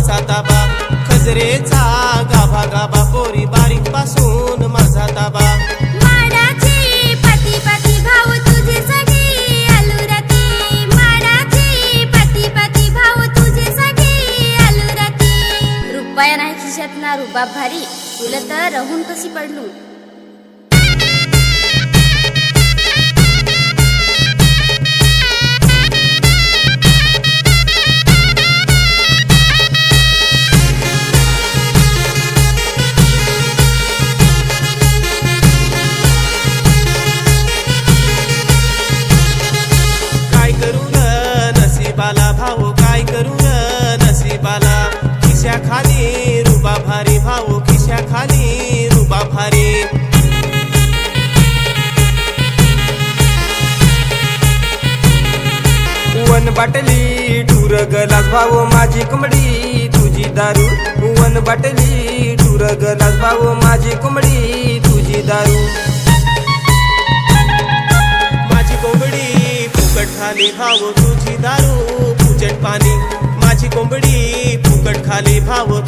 माझा ताबा, खजरेचा गाभा गाभा पोरी बारीक पासून माझा ताबा। माडाचे पती पती भाऊ तुझे सगळे अलुरती, माडाचे पती पती भाऊ तुझे सगळे अलुरती। रुपया नाही खिशात ना रुबाब भारी, तुला तर राहून कशी पडलू। भाऊ काय करू नसीबाला, खिशा खाली रुबा भारी भाऊ, खिशा खाली रुबा भारी। वन बाटली टूर गलास भाऊ माझी कोंबडी तुझी दारू, वन बाटली टूर गलास भाऊ माझी कोंबडी तुझी दारू। माझी कोंबडी फुकट खाली भाऊ तुझी दारू फुचट पाणी, माझी कोंबडी फुकट खाली भाऊ